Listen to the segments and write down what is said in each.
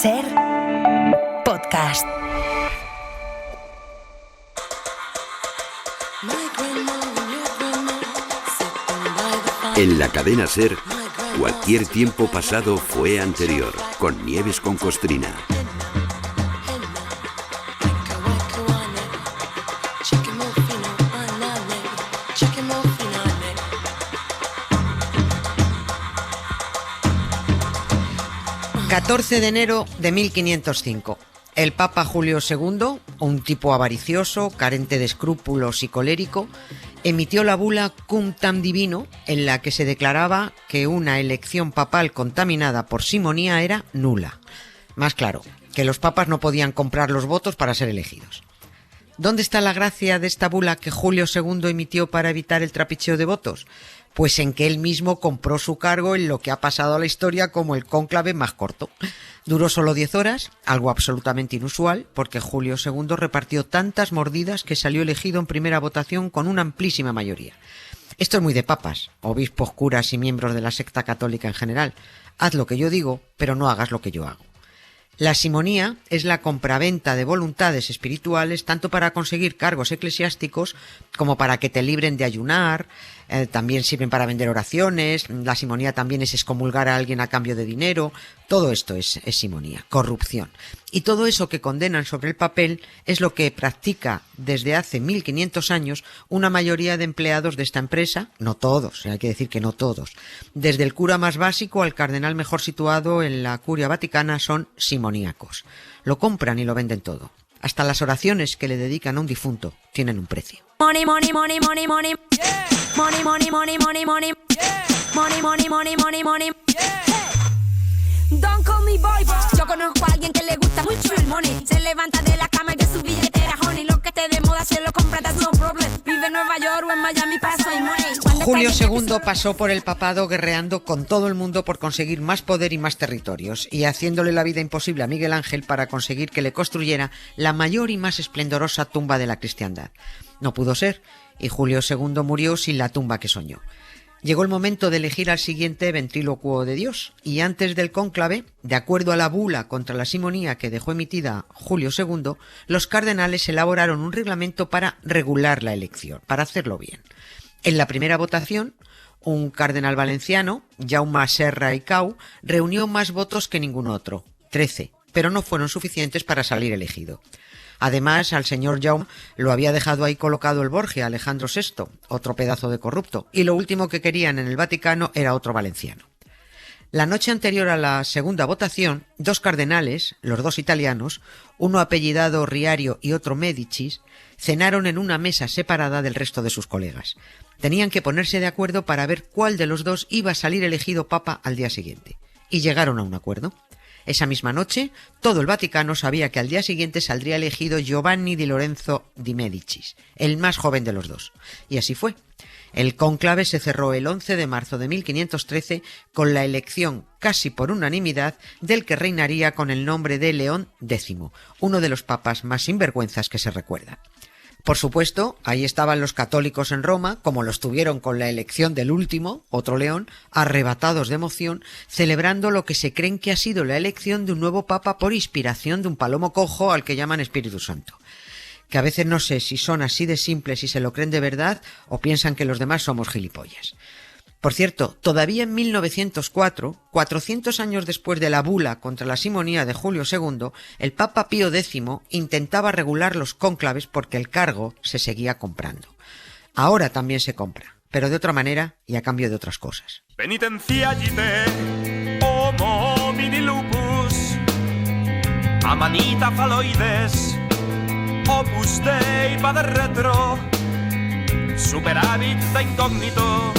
Ser podcast. En la cadena Ser, cualquier tiempo pasado fue anterior, con Nieves con Costrina. ...14 de enero de 1505... el Papa Julio II, un tipo avaricioso, carente de escrúpulos y colérico, emitió la bula Cum Tam Divino, en la que se declaraba que una elección papal contaminada por simonía era nula. Más claro, que los papas no podían comprar los votos para ser elegidos. ¿Dónde está la gracia de esta bula que Julio II emitió para evitar el trapicheo de votos? Pues en que él mismo compró su cargo en lo que ha pasado a la historia como el cónclave más corto. Duró solo 10 horas, algo absolutamente inusual, porque Julio II repartió tantas mordidas que salió elegido en primera votación con una amplísima mayoría. Esto es muy de papas, obispos, curas y miembros de la secta católica en general. Haz lo que yo digo, pero no hagas lo que yo hago. La simonía es la compraventa de voluntades espirituales tanto para conseguir cargos eclesiásticos como para que te libren de ayunar. También sirven para vender oraciones. La simonía también es excomulgar a alguien a cambio de dinero. Todo esto es simonía, corrupción. Y todo eso que condenan sobre el papel es lo que practica desde hace 1500 años una mayoría de empleados de esta empresa, no todos, hay que decir que no todos. Desde el cura más básico al cardenal mejor situado en la curia vaticana son simoníacos. Lo compran y lo venden todo. Hasta las oraciones que le dedican a un difunto tienen un precio. Money, money, money, money, money. Yeah. Money, money, money, money, money. Yeah. Money, money, money, money, money. Yeah. Don't call me boy. Yo conozco a alguien que le gusta mucho el money. Se levanta de la cama y de su billetera, honey. Lo que esté de moda se lo compra, that's no problem. Vive en Nueva York o en Miami, paso y money. Julio II pasó por el papado guerreando con todo el mundo por conseguir más poder y más territorios, y haciéndole la vida imposible a Miguel Ángel para conseguir que le construyera la mayor y más esplendorosa tumba de la cristiandad. No pudo ser, y Julio II murió sin la tumba que soñó. Llegó el momento de elegir al siguiente ventrílocuo de Dios, y antes del cónclave, de acuerdo a la bula contra la simonía que dejó emitida Julio II, los cardenales elaboraron un reglamento para regular la elección, para hacerlo bien. En la primera votación, un cardenal valenciano, Jaume Serra y Cau, reunió más votos que ningún otro, 13, pero no fueron suficientes para salir elegido. Además, al señor Jaume lo había dejado ahí colocado el Borgia, Alejandro VI, otro pedazo de corrupto, y lo último que querían en el Vaticano era otro valenciano. La noche anterior a la segunda votación, dos cardenales, los dos italianos, uno apellidado Riario y otro Médicis, cenaron en una mesa separada del resto de sus colegas. Tenían que ponerse de acuerdo para ver cuál de los dos iba a salir elegido papa al día siguiente. Y llegaron a un acuerdo. Esa misma noche, todo el Vaticano sabía que al día siguiente saldría elegido Giovanni di Lorenzo di Médicis, el más joven de los dos. Y así fue. El cónclave se cerró el 11 de marzo de 1513 con la elección, casi por unanimidad, del que reinaría con el nombre de León X, uno de los papas más sinvergüenzas que se recuerda. Por supuesto, ahí estaban los católicos en Roma, como lo estuvieron con la elección del último, otro León, arrebatados de emoción, celebrando lo que se creen que ha sido la elección de un nuevo papa por inspiración de un palomo cojo al que llaman Espíritu Santo. Que a veces no sé si son así de simples y se lo creen de verdad o piensan que los demás somos gilipollas. Por cierto, todavía en 1904, 400 años después de la bula contra la simonía de Julio II, el Papa Pío X intentaba regular los cónclaves porque el cargo se seguía comprando. Ahora también se compra, pero de otra manera y a cambio de otras cosas. Penitenciagite, homo mini lupus, amanita faloides, opus dei va de retro, superávit da incógnito.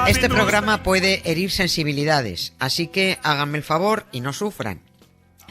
Este programa puede herir sensibilidades, así que háganme el favor y no sufran.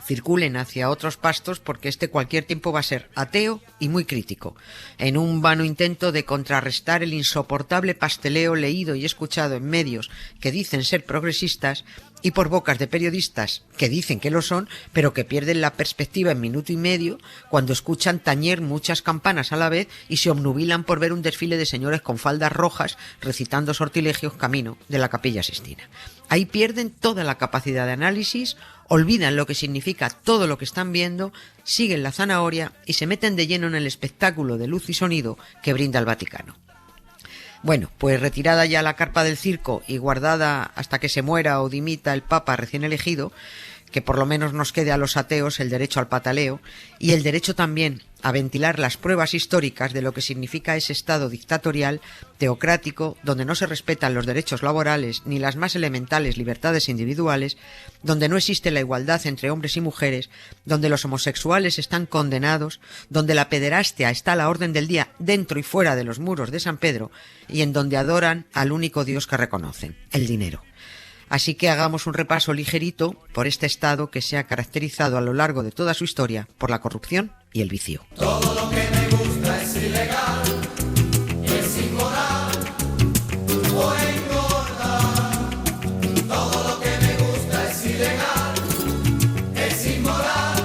Circulen hacia otros pastos porque cualquier tiempo va a ser ateo y muy crítico, en un vano intento de contrarrestar el insoportable pasteleo leído y escuchado en medios que dicen ser progresistas y por bocas de periodistas que dicen que lo son, pero que pierden la perspectiva en minuto y medio cuando escuchan tañer muchas campanas a la vez y se obnubilan por ver un desfile de señores con faldas rojas recitando sortilegios camino de la Capilla Sixtina. Ahí pierden toda la capacidad de análisis olvidan lo que significa todo lo que están viendo, siguen la zanahoria y se meten de lleno en el espectáculo de luz y sonido que brinda el Vaticano. Bueno, pues retirada ya la carpa del circo y guardada hasta que se muera o dimita el Papa recién elegido, que por lo menos nos quede a los ateos el derecho al pataleo y el derecho también a ventilar las pruebas históricas de lo que significa ese estado dictatorial, teocrático, donde no se respetan los derechos laborales ni las más elementales libertades individuales, donde no existe la igualdad entre hombres y mujeres, donde los homosexuales están condenados, donde la pederastia está a la orden del día dentro y fuera de los muros de San Pedro y en donde adoran al único Dios que reconocen, el dinero. Así que hagamos un repaso ligerito por este estado que se ha caracterizado a lo largo de toda su historia por la corrupción y el vicio. Todo lo que me gusta es ilegal, es inmoral o engorda. Todo lo que me gusta es ilegal, es inmoral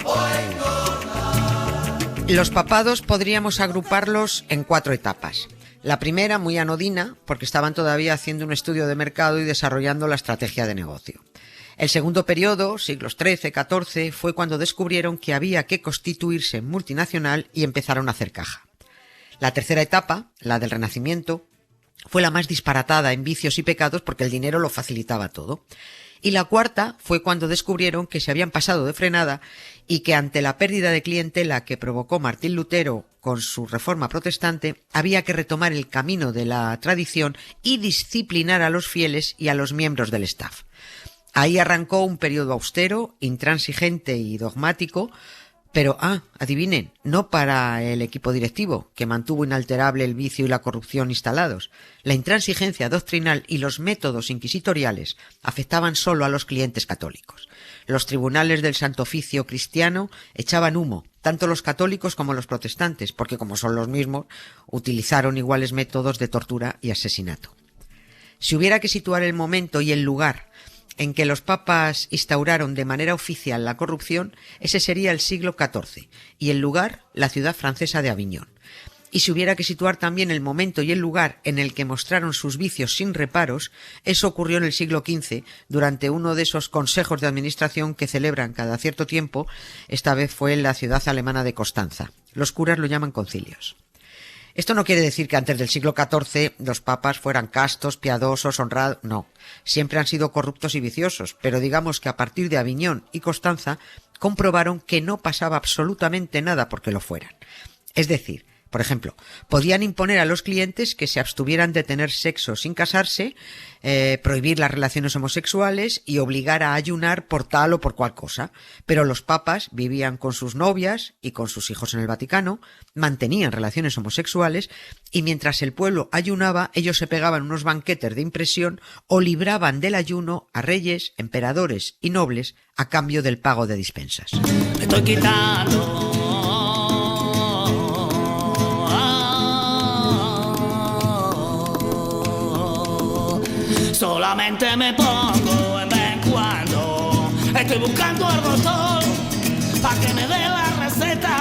o engorda. Los papados podríamos agruparlos en 4 etapas. La primera, muy anodina, porque estaban todavía haciendo un estudio de mercado y desarrollando la estrategia de negocio. El segundo periodo, siglos XIII, XIV, fue cuando descubrieron que había que constituirse en multinacional y empezaron a hacer caja. La tercera etapa, la del Renacimiento, fue la más disparatada en vicios y pecados porque el dinero lo facilitaba todo. Y la cuarta fue cuando descubrieron que se habían pasado de frenada y que ante la pérdida de clientela que provocó Martín Lutero con su reforma protestante, había que retomar el camino de la tradición y disciplinar a los fieles y a los miembros del staff. Ahí arrancó un periodo austero, intransigente y dogmático, pero, adivinen, no para el equipo directivo, que mantuvo inalterable el vicio y la corrupción instalados. La intransigencia doctrinal y los métodos inquisitoriales afectaban solo a los clientes católicos. Los tribunales del Santo Oficio cristiano echaban humo, tanto los católicos como los protestantes, porque como son los mismos, utilizaron iguales métodos de tortura y asesinato. Si hubiera que situar el momento y el lugar en que los papas instauraron de manera oficial la corrupción, ese sería el siglo XIV, y el lugar, la ciudad francesa de Aviñón. Y si hubiera que situar también el momento y el lugar en el que mostraron sus vicios sin reparos, eso ocurrió en el siglo XV, durante uno de esos consejos de administración que celebran cada cierto tiempo. Esta vez fue en la ciudad alemana de Constanza. Los curas lo llaman concilios. Esto no quiere decir que antes del siglo XIV los papas fueran castos, piadosos, honrados, no. Siempre han sido corruptos y viciosos, pero digamos que a partir de Aviñón y Constanza comprobaron que no pasaba absolutamente nada porque lo fueran. Es decir, por ejemplo, podían imponer a los clientes que se abstuvieran de tener sexo sin casarse, prohibir las relaciones homosexuales y obligar a ayunar por tal o por cual cosa. Pero los papas vivían con sus novias y con sus hijos en el Vaticano, mantenían relaciones homosexuales y mientras el pueblo ayunaba, ellos se pegaban unos banquetes de impresión o libraban del ayuno a reyes, emperadores y nobles a cambio del pago de dispensas. Me estoy quitando. Solamente me pongo en vez en cuando. Estoy buscando al doctor para que me dé la receta.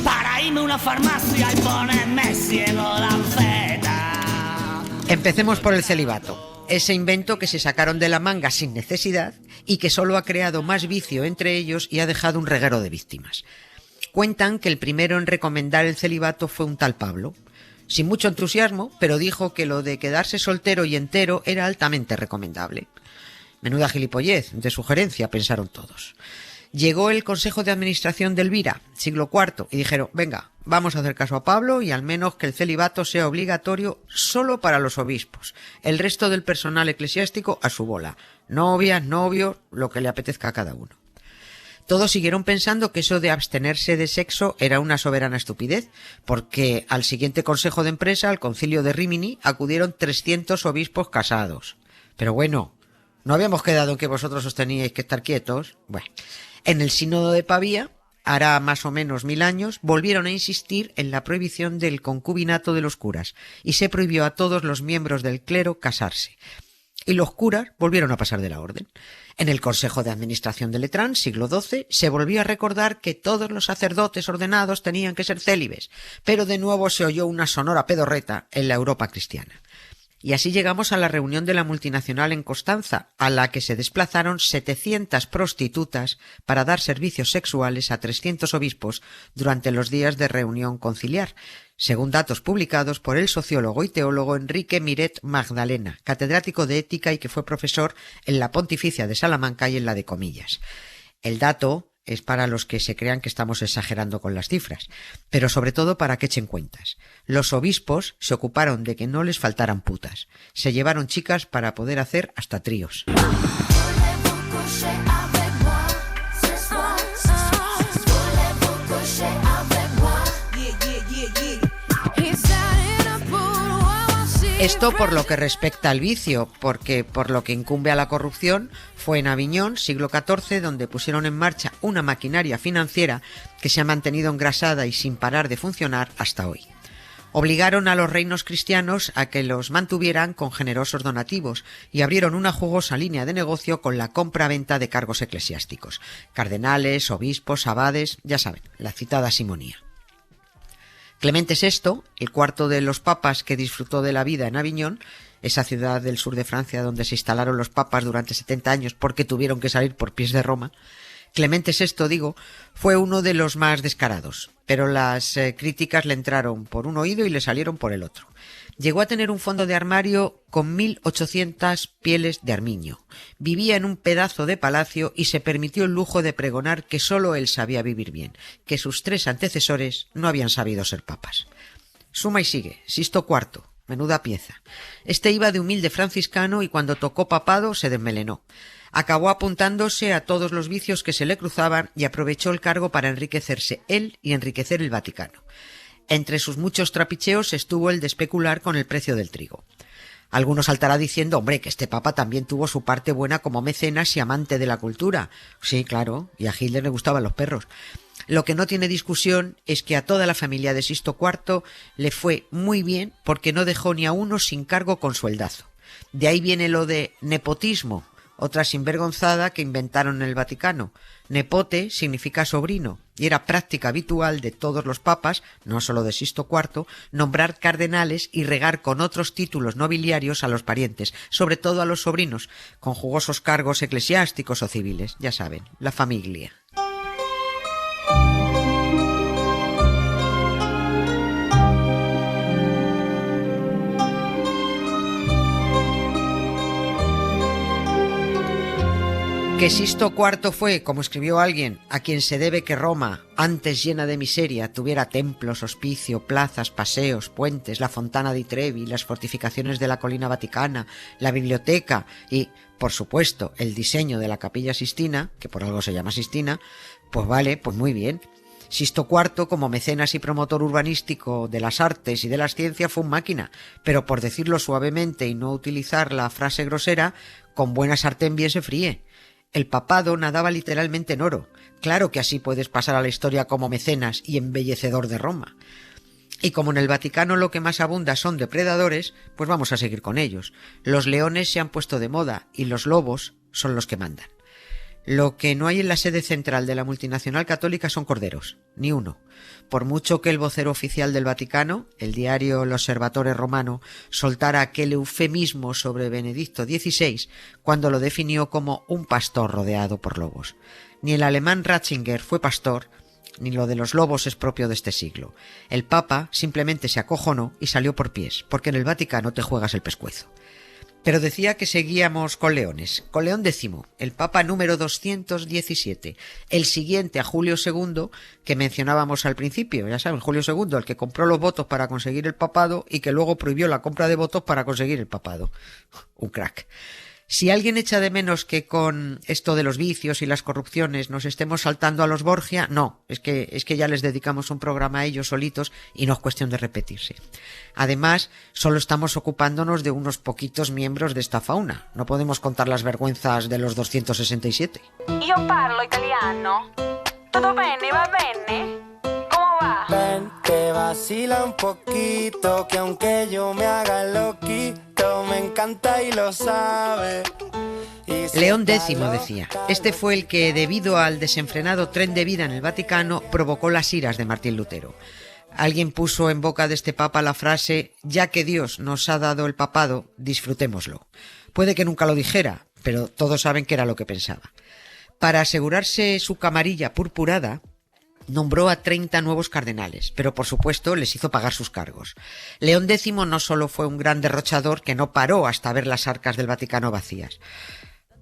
Para irme a una farmacia y ponerme ciego lanceta. Empecemos por el celibato. Ese invento que se sacaron de la manga sin necesidad y que solo ha creado más vicio entre ellos y ha dejado un reguero de víctimas. Cuentan que el primero en recomendar el celibato fue un tal Pablo, sin mucho entusiasmo, pero dijo que lo de quedarse soltero y entero era altamente recomendable. Menuda gilipollez de sugerencia, pensaron todos. Llegó el Consejo de Administración de Elvira, siglo IV, y dijeron, venga, vamos a hacer caso a Pablo y al menos que el celibato sea obligatorio solo para los obispos. El resto del personal eclesiástico a su bola. Novias, novios, lo que le apetezca a cada uno. Todos siguieron pensando que eso de abstenerse de sexo era una soberana estupidez, porque al siguiente consejo de empresa, al concilio de Rímini, acudieron 300 obispos casados. Pero bueno, ¿no habíamos quedado en que vosotros os teníais que estar quietos? Bueno, en el sínodo de Pavía, hará más o menos 1000 años, volvieron a insistir en la prohibición del concubinato de los curas, y se prohibió a todos los miembros del clero casarse. Y los curas volvieron a pasar de la orden. En el Consejo de Administración de Letrán, siglo XII, se volvió a recordar que todos los sacerdotes ordenados tenían que ser célibes, pero de nuevo se oyó una sonora pedorreta en la Europa cristiana. Y así llegamos a la reunión de la multinacional en Constanza, a la que se desplazaron 700 prostitutas para dar servicios sexuales a 300 obispos durante los días de reunión conciliar, según datos publicados por el sociólogo y teólogo Enrique Miret Magdalena, catedrático de ética y que fue profesor en la Pontificia de Salamanca y en la de Comillas. El dato es para los que se crean que estamos exagerando con las cifras, pero sobre todo para que echen cuentas. Los obispos se ocuparon de que no les faltaran putas. Se llevaron chicas para poder hacer hasta tríos. Esto por lo que respecta al vicio, porque por lo que incumbe a la corrupción fue en Aviñón, siglo XIV, donde pusieron en marcha una maquinaria financiera que se ha mantenido engrasada y sin parar de funcionar hasta hoy. Obligaron a los reinos cristianos a que los mantuvieran con generosos donativos y abrieron una jugosa línea de negocio con la compra-venta de cargos eclesiásticos, cardenales, obispos, abades, ya saben, la citada simonía. Clemente VI, el cuarto de los papas que disfrutó de la vida en Aviñón, esa ciudad del sur de Francia donde se instalaron los papas durante 70 años porque tuvieron que salir por pies de Roma, Clemente VI, fue uno de los más descarados, pero las críticas le entraron por un oído y le salieron por el otro. Llegó a tener un fondo de armario con 1.800 pieles de armiño. Vivía en un pedazo de palacio y se permitió el lujo de pregonar que solo él sabía vivir bien, que sus 3 antecesores no habían sabido ser papas. Suma y sigue, Sixto IV, menuda pieza. Este iba de humilde franciscano y cuando tocó papado se desmelenó. Acabó apuntándose a todos los vicios que se le cruzaban y aprovechó el cargo para enriquecerse él y enriquecer el Vaticano. Entre sus muchos trapicheos estuvo el de especular con el precio del trigo. Alguno saltará diciendo, hombre, que este papa también tuvo su parte buena como mecenas y amante de la cultura. Sí, claro, y a Hitler le gustaban los perros. Lo que no tiene discusión es que a toda la familia de Sixto IV le fue muy bien porque no dejó ni a uno sin cargo con sueldazo. De ahí viene lo de nepotismo, otra sinvergonzada que inventaron en el Vaticano. Nepote significa sobrino, y era práctica habitual de todos los papas, no solo de Sixto IV, nombrar cardenales y regar con otros títulos nobiliarios a los parientes, sobre todo a los sobrinos, con jugosos cargos eclesiásticos o civiles, ya saben, la familia. Que Sixto IV fue, como escribió alguien, a quien se debe que Roma, antes llena de miseria, tuviera templos, hospicio, plazas, paseos, puentes, la Fontana di Trevi, las fortificaciones de la colina vaticana, la biblioteca y, por supuesto, el diseño de la Capilla Sistina, que por algo se llama Sistina, pues vale, pues muy bien. Sixto IV, como mecenas y promotor urbanístico de las artes y de las ciencias, fue un máquina, pero por decirlo suavemente y no utilizar la frase grosera, con buena sartén bien se fríe. El papado nadaba literalmente en oro. Claro que así puedes pasar a la historia como mecenas y embellecedor de Roma. Y como en el Vaticano lo que más abunda son depredadores, pues vamos a seguir con ellos. Los leones se han puesto de moda y los lobos son los que mandan. Lo que no hay en la sede central de la multinacional católica son corderos, ni uno. Por mucho que el vocero oficial del Vaticano, el diario L'Osservatore Romano, soltara aquel eufemismo sobre Benedicto XVI cuando lo definió como un pastor rodeado por lobos. Ni el alemán Ratzinger fue pastor, ni lo de los lobos es propio de este siglo. El Papa simplemente se acojonó y salió por pies, porque en el Vaticano te juegas el pescuezo. Pero decía que seguíamos con leones. Con León X, el Papa número 217, el siguiente a Julio II, que mencionábamos al principio. Ya saben, Julio II, el que compró los votos para conseguir el papado y que luego prohibió la compra de votos para conseguir el papado. Un crack. Si alguien echa de menos que con esto de los vicios y las corrupciones nos estemos saltando a los Borgia, no, es que ya les dedicamos un programa a ellos solitos y no es cuestión de repetirse. Además, solo estamos ocupándonos de unos poquitos miembros de esta fauna. No podemos contar las vergüenzas de los 267. Io parlo italiano. Tutto bene, va bene? ¿Cómo va? Ven, que vacila un poquito, que aunque yo me haga loquito, me encanta y lo sabe. León X decía, este fue el que, debido al desenfrenado tren de vida en el Vaticano, provocó las iras de Martín Lutero. Alguien puso en boca de este papa la frase: ya que Dios nos ha dado el papado, disfrutémoslo. Puede que nunca lo dijera, pero todos saben que era lo que pensaba. Para asegurarse su camarilla purpurada, nombró a 30 nuevos cardenales, pero por supuesto les hizo pagar sus cargos. León X no solo fue un gran derrochador que no paró hasta ver las arcas del Vaticano vacías.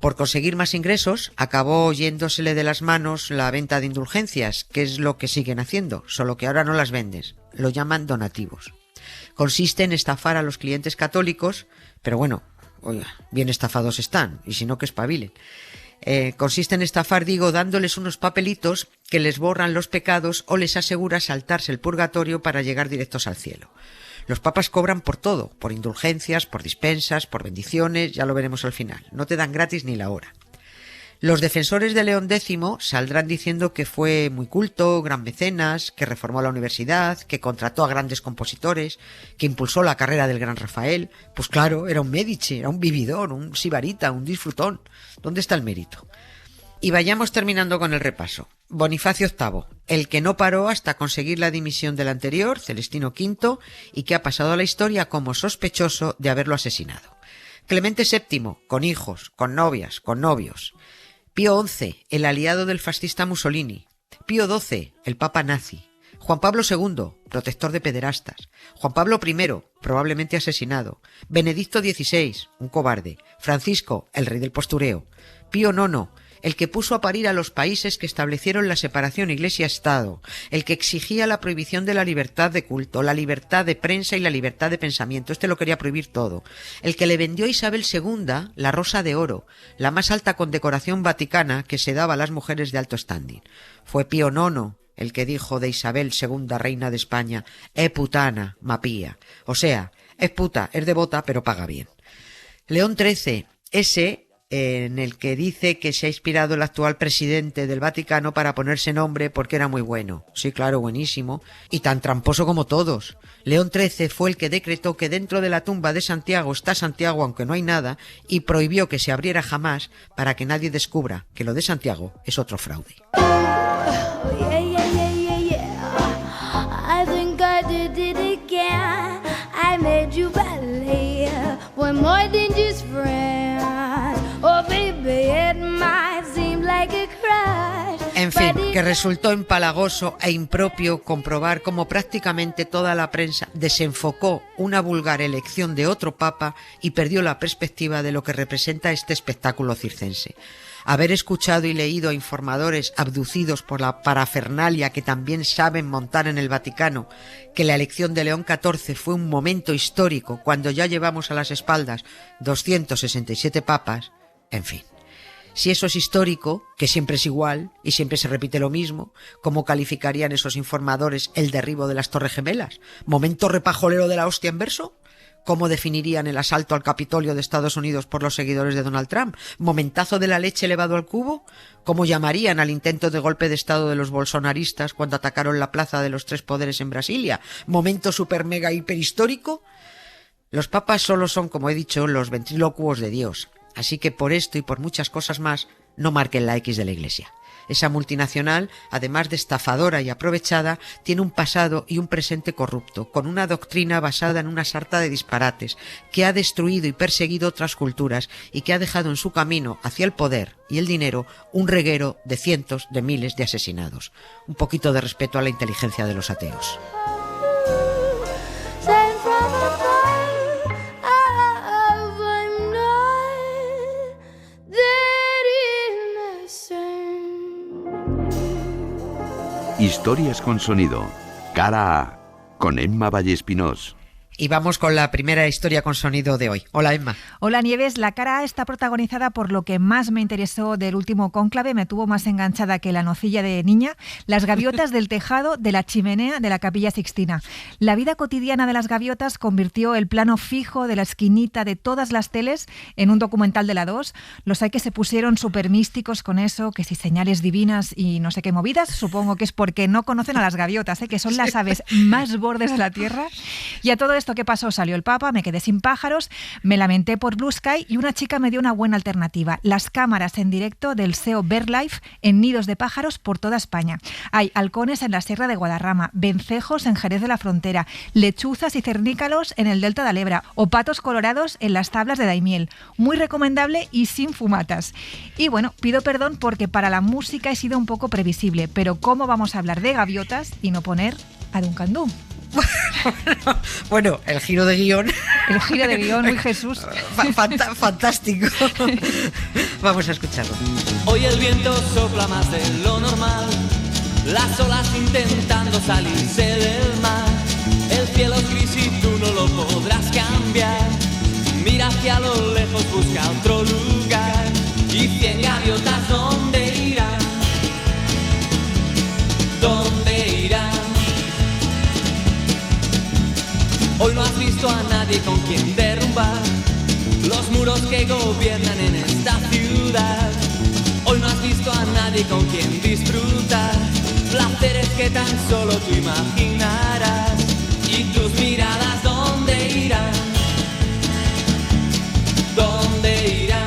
Por conseguir más ingresos, acabó yéndosele de las manos la venta de indulgencias, que es lo que siguen haciendo, solo que ahora no las vendes, lo llaman donativos. Consiste en estafar a los clientes católicos, pero bueno, oiga, bien estafados están, y si no que espabilen. Consiste en estafar, dándoles unos papelitos que les borran los pecados o les asegura saltarse el purgatorio para llegar directos al cielo. Los papas cobran por todo, por indulgencias, por dispensas, por bendiciones, ya lo veremos al final. No te dan gratis ni la hora. Los defensores de León X saldrán diciendo que fue muy culto, gran mecenas, que reformó la universidad, que contrató a grandes compositores, que impulsó la carrera del gran Rafael. Pues claro, era un Médici, era un vividor, un sibarita, un disfrutón. ¿Dónde está el mérito? Y vayamos terminando con el repaso. Bonifacio VIII, el que no paró hasta conseguir la dimisión del anterior, Celestino V, y que ha pasado a la historia como sospechoso de haberlo asesinado. Clemente VII, con hijos, con novias, con novios. Pío XI, el aliado del fascista Mussolini. Pío XII, el papa nazi. Juan Pablo II, protector de pederastas. Juan Pablo I, probablemente asesinado. Benedicto XVI, un cobarde. Francisco, el rey del postureo. Pío IX, el que puso a parir a los países que establecieron la separación Iglesia-Estado, el que exigía la prohibición de la libertad de culto, la libertad de prensa y la libertad de pensamiento. Este lo quería prohibir todo. El que le vendió a Isabel II la Rosa de Oro, la más alta condecoración vaticana que se daba a las mujeres de alto standing. Fue Pío IX el que dijo de Isabel II, reina de España: putana, ma pía. O sea, es puta, es devota, pero paga bien. León XIII, ese en el que dice que se ha inspirado el actual presidente del Vaticano para ponerse nombre porque era muy bueno. Sí, claro, buenísimo. Y tan tramposo como todos. León XIII fue el que decretó que dentro de la tumba de Santiago está Santiago aunque no hay nada, y prohibió que se abriera jamás para que nadie descubra que lo de Santiago es otro fraude. En fin, que resultó empalagoso e impropio comprobar cómo prácticamente toda la prensa desenfocó una vulgar elección de otro papa y perdió la perspectiva de lo que representa este espectáculo circense. Haber escuchado y leído a informadores abducidos por la parafernalia que también saben montar en el Vaticano que la elección de León XIV fue un momento histórico cuando ya llevamos a las espaldas 267 papas, en fin. Si eso es histórico, que siempre es igual y siempre se repite lo mismo, ¿cómo calificarían esos informadores el derribo de las Torres Gemelas? ¿Momento repajolero de la hostia en verso? ¿Cómo definirían el asalto al Capitolio de Estados Unidos por los seguidores de Donald Trump? ¿Momentazo de la leche elevado al cubo? ¿Cómo llamarían al intento de golpe de Estado de los bolsonaristas cuando atacaron la Plaza de los Tres Poderes en Brasilia? ¿Momento super mega hiperhistórico? Los papas solo son, como he dicho, los ventrílocuos de Dios. Así que por esto y por muchas cosas más, no marquen la X de la Iglesia. Esa multinacional, además de estafadora y aprovechada, tiene un pasado y un presente corrupto, con una doctrina basada en una sarta de disparates, que ha destruido y perseguido otras culturas y que ha dejado en su camino hacia el poder y el dinero un reguero de cientos de miles de asesinados. Un poquito de respeto a la inteligencia de los ateos. Historias con sonido. Cara A. Con Emma Vallespinós. Y vamos con la primera historia con sonido de hoy. Hola, Emma. Hola, Nieves. La cara A está protagonizada por lo que más me interesó del último cónclave, me tuvo más enganchada que la nocilla de niña: las gaviotas del tejado de la chimenea de la Capilla Sixtina. La vida cotidiana de las gaviotas convirtió el plano fijo de la esquinita de todas las teles en un documental de la 2. Los hay que se pusieron súper místicos con eso, que si señales divinas y no sé qué movidas. Supongo que es porque no conocen a las gaviotas, que son las aves más bordes de la tierra. Y a todo esto esto qué pasó, salió el Papa, me quedé sin pájaros, me lamenté por Blue Sky y una chica me dio una buena alternativa. Las cámaras en directo del SEO BirdLife en nidos de pájaros por toda España. Hay halcones en la Sierra de Guadarrama, vencejos en Jerez de la Frontera, lechuzas y cernícalos en el Delta de Alebra o patos colorados en las tablas de Daimiel. Muy recomendable y sin fumatas. Y bueno, pido perdón porque para la música he sido un poco previsible, pero ¿cómo vamos a hablar de gaviotas y no poner a Duncan Du? Bueno, el giro de guión. El giro de guión, muy Jesús. Fantástico. Vamos a escucharlo. Hoy el viento sopla más de lo normal, las olas intentando salirse del mar. El cielo es gris y tú no lo podrás cambiar. Mira hacia lo lejos, busca otro lugar. Y 100 gaviotas, ¿dónde irán? ¿Dónde irán? Hoy no has visto a nadie con quien derrumbar los muros que gobiernan en esta ciudad. Hoy no has visto a nadie con quien disfrutar placeres que tan solo tú imaginarás. Y tus miradas, ¿dónde irán? ¿Dónde irán?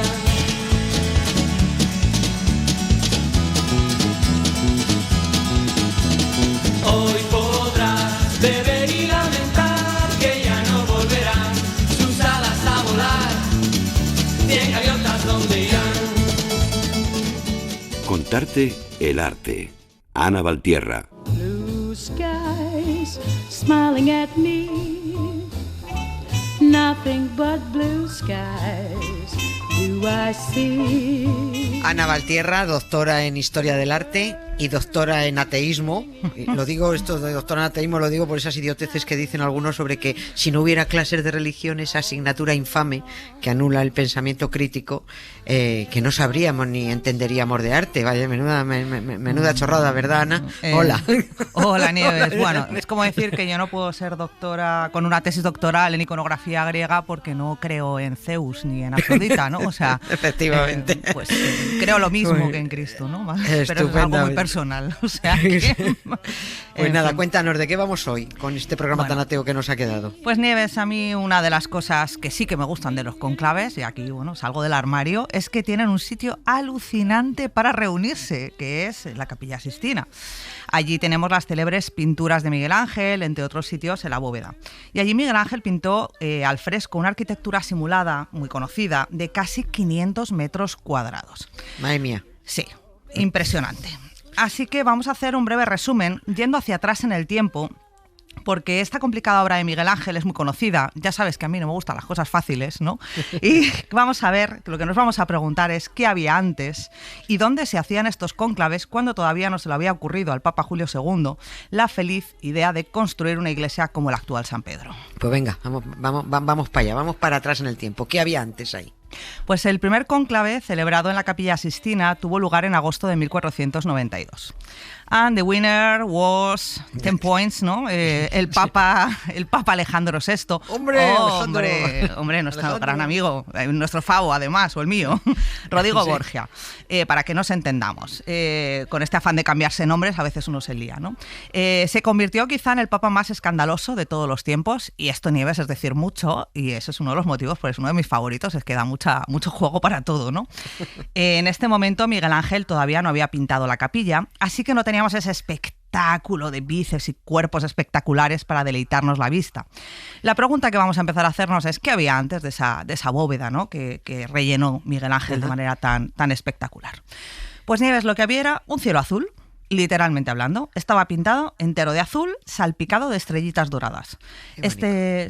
Hoy podrás beber y lamentar que ya no volverán sus alas a volar. 100 gaviotas, ¿dónde irán? Contarte el arte. Ana Valtierra. Blue skies smiling at me, nothing but blue skies do I see. Ana Valtierra, doctora en Historia del Arte y doctora en ateísmo. Lo digo, esto de doctora en ateísmo lo digo por esas idioteces que dicen algunos sobre que si no hubiera clases de religión, esa asignatura infame que anula el pensamiento crítico, que no sabríamos ni entenderíamos de arte. Vaya, menuda chorrada, ¿verdad, Ana? Hola. Hola, Nieves. Bueno, es como decir que yo no puedo ser doctora con una tesis doctoral en iconografía griega porque no creo en Zeus ni en Afrodita, ¿no? O sea, efectivamente. Pues creo lo mismo que en Cristo, ¿no? Pero es algo muy personal. O sea que, pues nada, cuéntanos, ¿de qué vamos hoy con este programa tan ateo que nos ha quedado? Pues Nieves, a mí una de las cosas que sí que me gustan de los conclaves, y aquí, bueno, salgo del armario, es que tienen un sitio alucinante para reunirse, que es la Capilla Sixtina. Allí tenemos las célebres pinturas de Miguel Ángel, entre otros sitios en la bóveda. Y allí Miguel Ángel pintó al fresco una arquitectura simulada, muy conocida, de casi 500 metros cuadrados. Madre mía. Sí, impresionante. Así que vamos a hacer un breve resumen, yendo hacia atrás en el tiempo, porque esta complicada obra de Miguel Ángel es muy conocida. Ya sabes que a mí no me gustan las cosas fáciles, ¿no? Y vamos a ver, lo que nos vamos a preguntar es qué había antes y dónde se hacían estos cónclaves cuando todavía no se le había ocurrido al Papa Julio II la feliz idea de construir una iglesia como el actual San Pedro. Pues venga, vamos para allá, vamos para atrás en el tiempo. ¿Qué había antes ahí? Pues el primer cónclave, celebrado en la Capilla Sixtina, tuvo lugar en agosto de 1492. And the winner was 10 points, ¿no? El Papa Alejandro VI. Hombre, nuestro gran amigo, nuestro Favo además, o el mío, Rodrigo sí. Borgia. Para que nos entendamos, con este afán de cambiarse nombres a veces uno se lía, ¿no? Se convirtió quizá en el Papa más escandaloso de todos los tiempos, y esto, Nieves, es decir mucho, y eso es uno de los motivos, porque es uno de mis favoritos, es que da mucho juego para todo, ¿no? En este momento Miguel Ángel todavía no había pintado la capilla, así que no teníamos ese espectáculo de bíceps y cuerpos espectaculares para deleitarnos la vista. La pregunta que vamos a empezar a hacernos es ¿qué había antes de esa bóveda, ¿no? que rellenó Miguel Ángel de manera tan espectacular? Pues Nieves, lo que había era un cielo azul, literalmente hablando. Estaba pintado entero de azul, salpicado de estrellitas doradas. Este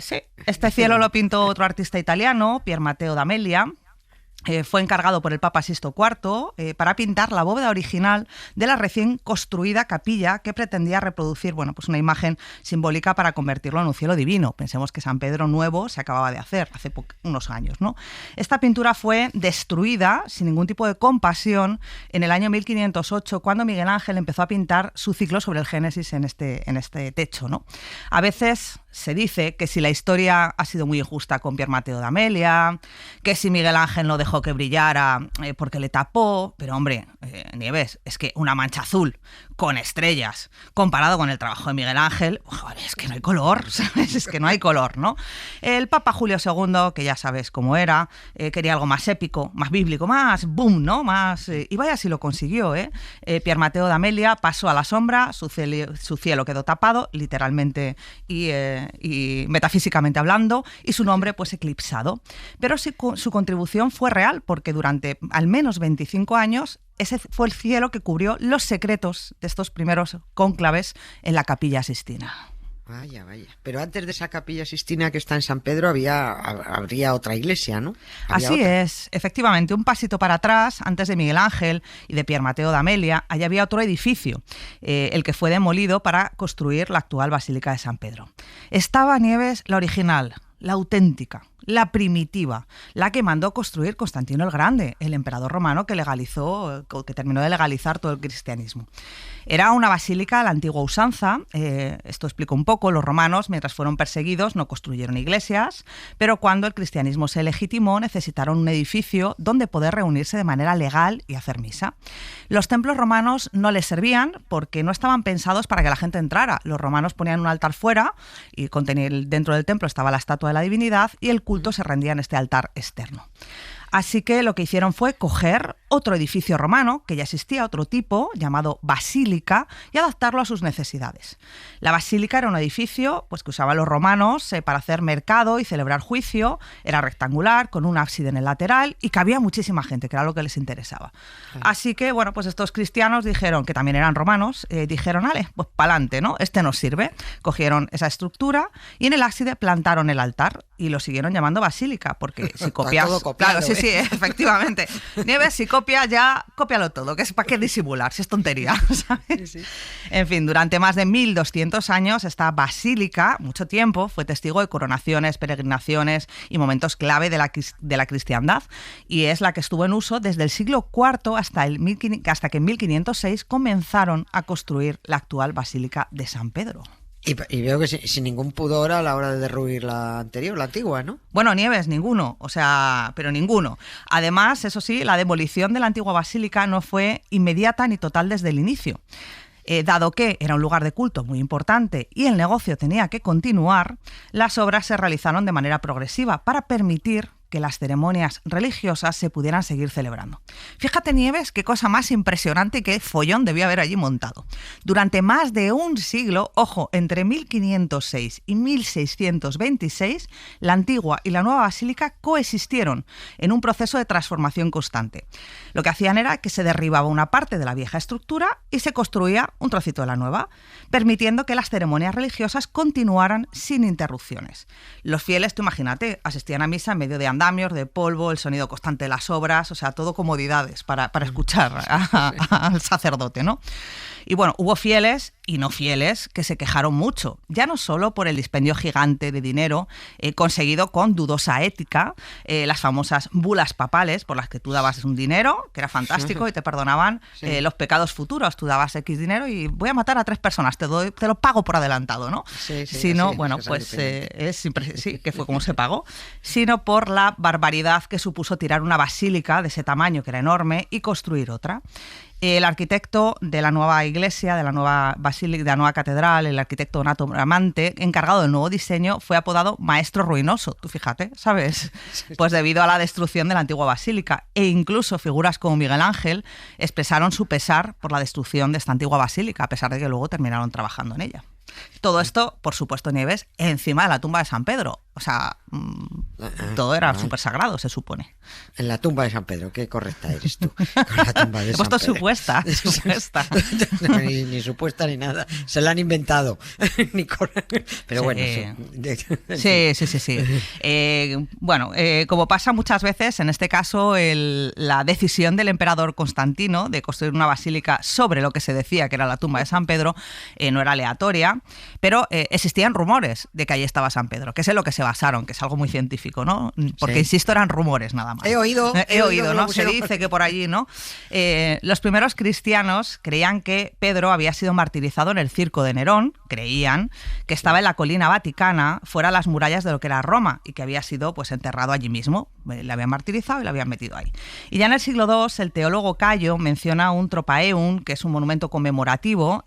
cielo lo pintó otro artista italiano, Pier Matteo d'Amelia. Fue encargado por el Papa Sixto IV para pintar la bóveda original de la recién construida capilla que pretendía reproducir, bueno, pues una imagen simbólica para convertirlo en un cielo divino. Pensemos que San Pedro Nuevo se acababa de hacer hace unos años, ¿no? Esta pintura fue destruida sin ningún tipo de compasión en el año 1508, cuando Miguel Ángel empezó a pintar su ciclo sobre el Génesis en este techo, ¿no? A veces se dice que si la historia ha sido muy injusta con Pier Matteo d'Amelia, que si Miguel Ángel no dejó que brillara porque le tapó, pero hombre, Nieves, es que una mancha azul con estrellas comparado con el trabajo de Miguel Ángel, joder, es que no hay color, ¿sabes? Es que no hay color, ¿no? El Papa Julio II, que ya sabes cómo era, quería algo más épico, más bíblico, más boom, ¿no? Más, y vaya si lo consiguió, ¿eh? Pier Matteo d'Amelia pasó a la sombra, su cielo quedó tapado, literalmente y metafísicamente hablando, y su nombre pues eclipsado. Pero sí, su contribución fue real, porque durante al menos 25 años ese fue el cielo que cubrió los secretos de estos primeros cónclaves en la Capilla Sixtina. Vaya. Pero antes de esa Capilla Sixtina que está en San Pedro habría otra iglesia, ¿no? Así es, efectivamente, un pasito para atrás, antes de Miguel Ángel y de Pier Matteo d'Amelia, allá había otro edificio, el que fue demolido para construir la actual Basílica de San Pedro. Estaba, Nieves, la original, la auténtica, la primitiva, la que mandó construir Constantino el Grande, el emperador romano que terminó de legalizar todo el cristianismo. Era una basílica a la antigua usanza, esto explica un poco, los romanos, mientras fueron perseguidos, no construyeron iglesias, pero cuando el cristianismo se legitimó, necesitaron un edificio donde poder reunirse de manera legal y hacer misa. Los templos romanos no les servían porque no estaban pensados para que la gente entrara. Los romanos ponían un altar fuera y dentro del templo estaba la estatua de la divinidad y el culto se rendía en este altar externo. Así que lo que hicieron fue coger otro edificio romano, que ya existía, otro tipo, llamado basílica, y adaptarlo a sus necesidades. La basílica era un edificio pues, que usaban los romanos para hacer mercado y celebrar juicio. Era rectangular, con un ábside en el lateral, y cabía muchísima gente, que era lo que les interesaba. Así que, bueno, pues estos cristianos dijeron, que también eran romanos, dijeron, vale, pues pa'lante, ¿no? Este nos sirve. Cogieron esa estructura y en el ábside plantaron el altar y lo siguieron llamando basílica, porque si copias... Todo copiado, claro, sí, efectivamente. Nieves, si copias ya, cópialo todo, que es para qué disimular, si es tontería, ¿sabes? Sí. En fin, durante más de 1200 años esta basílica, mucho tiempo, fue testigo de coronaciones, peregrinaciones y momentos clave de la cristiandad, y es la que estuvo en uso desde el siglo IV hasta que en 1506 comenzaron a construir la actual Basílica de San Pedro. Y veo que sin ningún pudor a la hora de derruir la anterior, la antigua, ¿no? Bueno, Nieves, ninguno, pero ninguno. Además, eso sí, la demolición de la antigua basílica no fue inmediata ni total desde el inicio. Dado que era un lugar de culto muy importante y el negocio tenía que continuar, las obras se realizaron de manera progresiva para permitir que las ceremonias religiosas se pudieran seguir celebrando. Fíjate, Nieves, qué cosa más impresionante y qué follón debía haber allí montado. Durante más de un siglo, ojo, entre 1506 y 1626, la antigua y la nueva basílica coexistieron en un proceso de transformación constante. Lo que hacían era que se derribaba una parte de la vieja estructura y se construía un trocito de la nueva, permitiendo que las ceremonias religiosas continuaran sin interrupciones. Los fieles, tú imagínate, asistían a misa en medio de andamios, de polvo, el sonido constante de las obras, o sea, todo comodidades para escuchar al sacerdote, ¿no? Y bueno, hubo fieles y no fieles que se quejaron mucho, ya no solo por el dispendio gigante de dinero conseguido con dudosa ética, las famosas bulas papales por las que tú dabas un dinero, que era fantástico, y te perdonaban los pecados futuros. Tú dabas X dinero y voy a matar a 3 personas, te lo pago por adelantado, ¿no? Sino, bueno, pues sí, que fue como se pagó, sino por la barbaridad que supuso tirar una basílica de ese tamaño, que era enorme, y construir otra. El arquitecto de la nueva iglesia, de la nueva basílica, de la nueva catedral, el arquitecto Donato Bramante, encargado del nuevo diseño, fue apodado Maestro Ruinoso. Tú fíjate, ¿sabes? Pues debido a la destrucción de la antigua basílica. E incluso figuras como Miguel Ángel expresaron su pesar por la destrucción de esta antigua basílica, a pesar de que luego terminaron trabajando en ella. Todo esto, por supuesto, Nieves, encima de la tumba de San Pedro. O sea, todo era súper sagrado, se supone. En la tumba de San Pedro, qué correcta eres tú. Con la tumba de He puesto supuesta. Ni supuesta ni nada. Se la han inventado. Pero bueno. Sí. Bueno, como pasa muchas veces, en este caso, la decisión del emperador Constantino de construir una basílica sobre lo que se decía que era la tumba de San Pedro no era aleatoria, pero existían rumores de que allí estaba San Pedro, que es en lo que se se basaron, que es algo muy científico, ¿no? Porque, Sí. insisto, eran rumores nada más. He oído, ¿no? lo Se pusieron. dice que por allí, ¿no? Los primeros cristianos creían que Pedro había sido martirizado en el circo de Nerón, creían que estaba en la colina vaticana, fuera de las murallas de lo que era Roma, y que había sido pues enterrado allí mismo. Le habían martirizado y le habían metido ahí. Y ya en el siglo II, el teólogo Cayo menciona un tropaeum, que es un monumento conmemorativo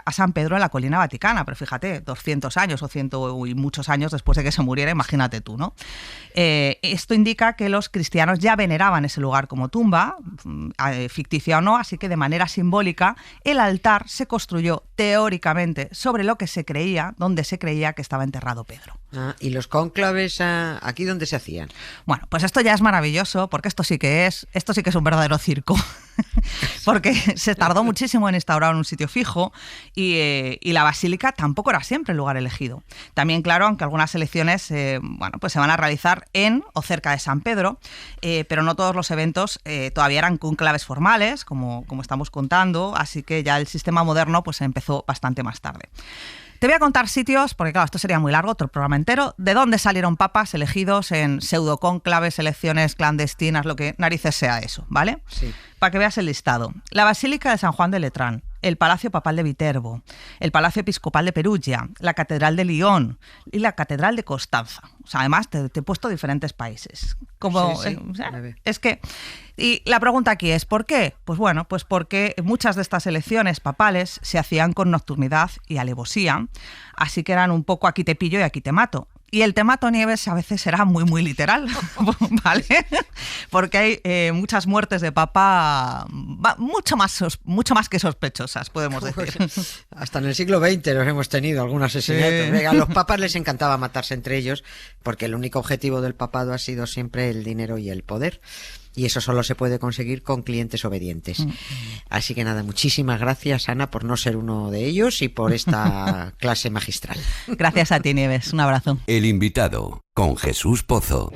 a San Pedro en la colina vaticana, pero fíjate, 200 años o 100 y muchos años después de que se muriera, imagínate tú, ¿no? Esto indica que los cristianos ya veneraban ese lugar como tumba, ficticia o no, así que de manera simbólica el altar se construyó teóricamente sobre lo que se creía, donde se creía que estaba enterrado Pedro. Ah, ¿y los cónclaves aquí dónde se hacían? Bueno, pues esto ya es maravilloso, porque esto sí que es un verdadero circo. Porque se tardó muchísimo en instaurar un sitio fijo y la basílica tampoco era siempre el lugar elegido. También, claro, aunque algunas elecciones pues se van a realizar en o cerca de San Pedro, pero no todos los eventos todavía eran cónclaves formales, como estamos contando, así que ya el sistema moderno pues empezó bastante más tarde. Te voy a contar sitios, porque claro, esto sería muy largo, otro programa entero, de dónde salieron papas elegidos en pseudocónclaves, elecciones clandestinas, lo que narices sea eso, ¿vale? Sí. Para que veas el listado. La Basílica de San Juan de Letrán, el Palacio Papal de Viterbo, el Palacio Episcopal de Perugia, la Catedral de Lyon y la Catedral de Constanza. O sea, además te he puesto diferentes países. Como, Sí. o sea, es que... Y la pregunta aquí es, ¿por qué? Pues bueno, pues porque muchas de estas elecciones papales se hacían con nocturnidad y alevosía, así que eran un poco aquí te pillo y aquí te mato. Y el te mato, Nieves, a veces será muy, muy literal, ¿vale? Porque hay muchas muertes de papa mucho más que sospechosas, podemos decir. Hasta en el siglo XX los hemos tenido algunos asesinatos. Sí. Venga, a los papas les encantaba matarse entre ellos porque el único objetivo del papado ha sido siempre el dinero y el poder. Y eso solo se puede conseguir con clientes obedientes. Así que nada, muchísimas gracias, Ana, por no ser uno de ellos y por esta clase magistral. Gracias a ti, Nieves. Un abrazo. El invitado, con Jesús Pozo.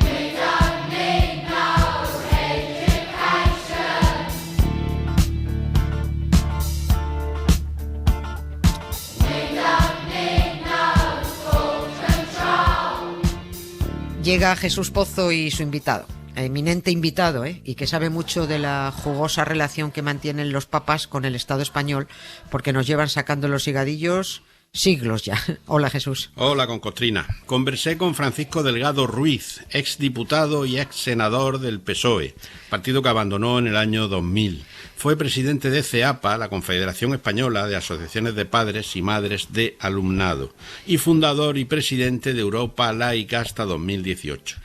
Llega Jesús Pozo y su invitado. Eminente invitado, y que sabe mucho de la jugosa relación que mantienen los papas con el Estado español, porque nos llevan sacando los higadillos siglos ya. Hola, Jesús. Hola, Concostrina. Conversé con Francisco Delgado Ruiz, exdiputado y ex senador del PSOE, partido que abandonó en el año 2000. Fue presidente de CEAPA, la Confederación Española de Asociaciones de Padres y Madres de Alumnado, y fundador y presidente de Europa Laica hasta 2018.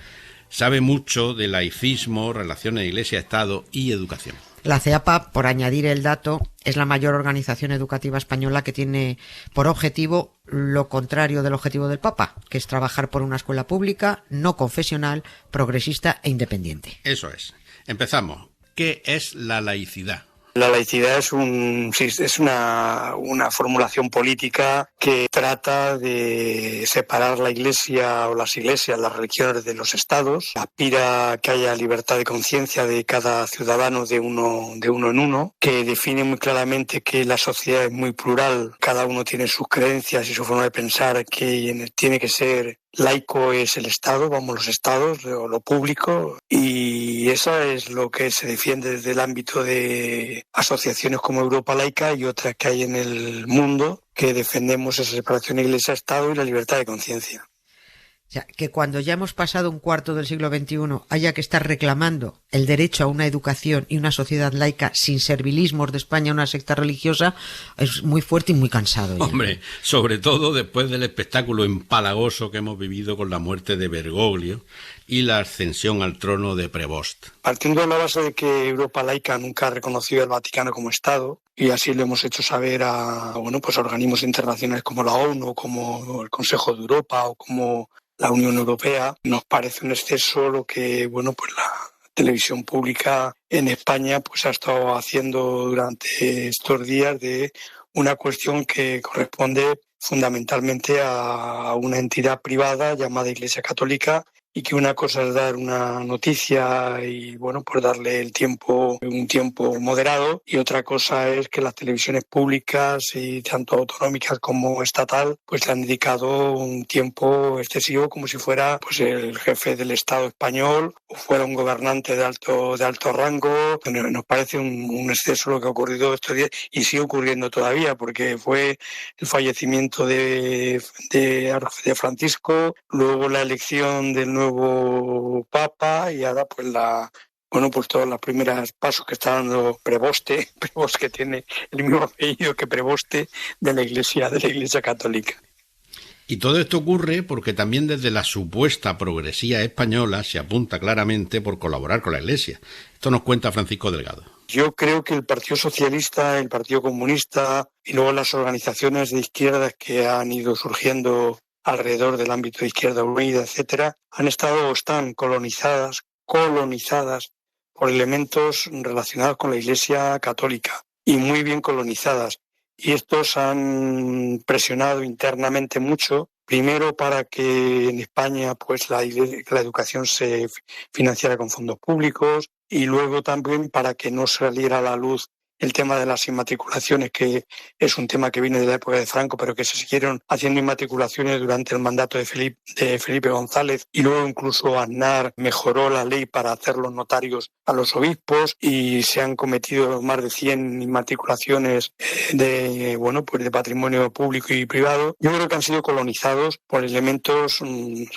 Sabe mucho de laicismo, relaciones Iglesia-Estado y educación. La CEAPA, por añadir el dato, es la mayor organización educativa española que tiene por objetivo lo contrario del objetivo del Papa, que es trabajar por una escuela pública, no confesional, progresista e independiente. Eso es. Empezamos. ¿Qué es la laicidad? La laicidad es una formulación política que trata de separar la Iglesia o las iglesias, las religiones de los estados. Aspira a que haya libertad de conciencia de cada ciudadano de uno en uno, que define muy claramente que la sociedad es muy plural, cada uno tiene sus creencias y su forma de pensar, que tiene que ser laico es el Estado, los estados, lo público, y eso es lo que se defiende desde el ámbito de asociaciones como Europa Laica y otras que hay en el mundo, que defendemos esa separación Iglesia-Estado y la libertad de conciencia. O sea, que cuando ya hemos pasado un cuarto del siglo XXI haya que estar reclamando el derecho a una educación y una sociedad laica sin servilismos de España a una secta religiosa es muy fuerte y muy cansado ya. Hombre, sobre todo después del espectáculo empalagoso que hemos vivido con la muerte de Bergoglio y la ascensión al trono de Prevost. Partiendo de la base de que Europa Laica nunca ha reconocido al Vaticano como Estado, y así lo hemos hecho saber a organismos internacionales como la ONU, como el Consejo de Europa o como la Unión Europea, nos parece un exceso lo que la televisión pública en España ha estado haciendo durante estos días de una cuestión que corresponde fundamentalmente a una entidad privada llamada Iglesia Católica y que una cosa es dar una noticia y bueno, pues darle un tiempo moderado, y otra cosa es que las televisiones públicas, y tanto autonómicas como estatal, pues le han dedicado un tiempo excesivo, como si fuera pues el jefe del Estado español o fuera un gobernante de alto rango. Nos parece un exceso lo que ha ocurrido estos días y sigue ocurriendo todavía, porque fue el fallecimiento de Francisco, luego la elección del nuevo Papa y ahora pues pues todos los primeros pasos que está dando Prevoste, que tiene el mismo apellido que Preboste de la Iglesia Católica. Y todo esto ocurre porque también desde la supuesta progresía española se apunta claramente por colaborar con la Iglesia. Esto nos cuenta Francisco Delgado. Yo creo que el Partido Socialista, el Partido Comunista y luego las organizaciones de izquierdas que han ido surgiendo alrededor del ámbito de Izquierda Unida, etcétera, han estado o están colonizadas por elementos relacionados con la Iglesia Católica, y muy bien colonizadas. Y estos han presionado internamente mucho, primero para que en España pues la educación se financiara con fondos públicos, y luego también para que no saliera a la luz el tema de las inmatriculaciones, que es un tema que viene de la época de Franco, pero que se siguieron haciendo inmatriculaciones durante el mandato de Felipe González, y luego incluso Aznar mejoró la ley para hacer los notarios a los obispos, y se han cometido más de 100 inmatriculaciones de patrimonio público y privado. Yo creo que han sido colonizados por elementos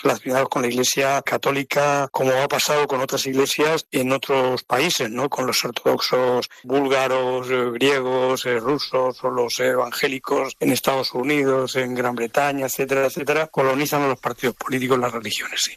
relacionados con la Iglesia Católica, como ha pasado con otras iglesias en otros países, ¿no? Con los ortodoxos búlgaros, griegos, rusos, o los evangélicos en Estados Unidos, en Gran Bretaña, etcétera, etcétera, colonizan a los partidos políticos, las religiones, sí.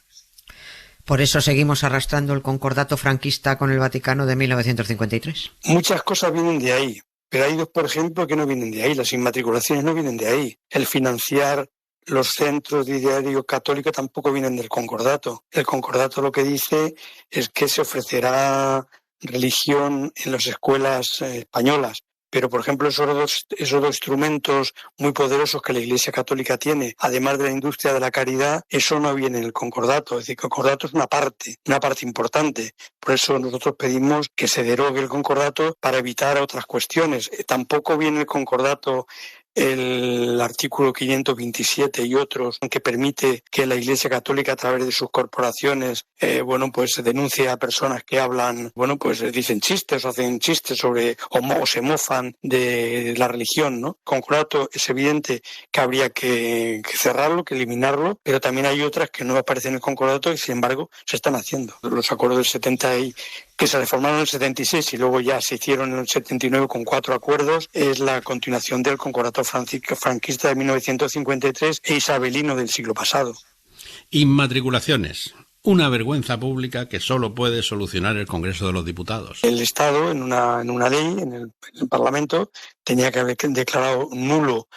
Por eso seguimos arrastrando el concordato franquista con el Vaticano de 1953. Muchas cosas vienen de ahí, pero hay dos, por ejemplo, que no vienen de ahí. Las inmatriculaciones no vienen de ahí. El financiar los centros de ideario católico tampoco vienen del concordato. El concordato lo que dice es que se ofrecerá religión en las escuelas españolas. Pero, por ejemplo, esos dos instrumentos muy poderosos que la Iglesia Católica tiene, además de la industria de la caridad, eso no viene en el concordato. Es decir, el concordato es una parte importante. Por eso nosotros pedimos que se derogue el concordato para evitar otras cuestiones. Tampoco viene el concordato el artículo 527 y otros, que permite que la Iglesia Católica, a través de sus corporaciones, denuncie a personas que hablan, dicen chistes o hacen chistes sobre o se mofan de la religión, ¿no? Concordato es evidente que habría que cerrarlo, que eliminarlo, pero también hay otras que no aparecen en el concordato y, sin embargo, se están haciendo. Los acuerdos del 70 que se reformaron en el 76 y luego ya se hicieron en el 79 con 4 acuerdos, es la continuación del concordato franquista de 1953 e isabelino del siglo pasado. Inmatriculaciones. Una vergüenza pública que solo puede solucionar el Congreso de los Diputados. El Estado, en una ley, en el Parlamento, tenía que haber declarado nulo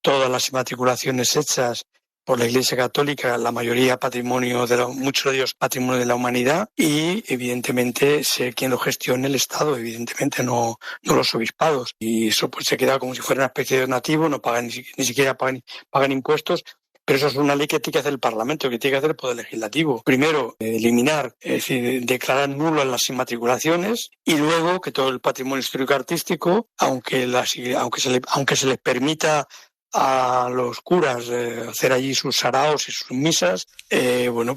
todas las inmatriculaciones hechas por la Iglesia Católica, la mayoría muchos de ellos patrimonio de la humanidad, y evidentemente ser quien lo gestione el Estado, evidentemente no los obispados. Y eso pues se queda como si fuera una especie de donativo, no pagan ni siquiera pagan impuestos. Pero eso es una ley que tiene que hacer el Parlamento, que tiene que hacer el Poder Legislativo. Primero, eliminar, es decir, declarar nulas las inmatriculaciones, y luego que todo el patrimonio histórico-artístico, aunque se les permita a los curas hacer allí sus saraos y sus misas,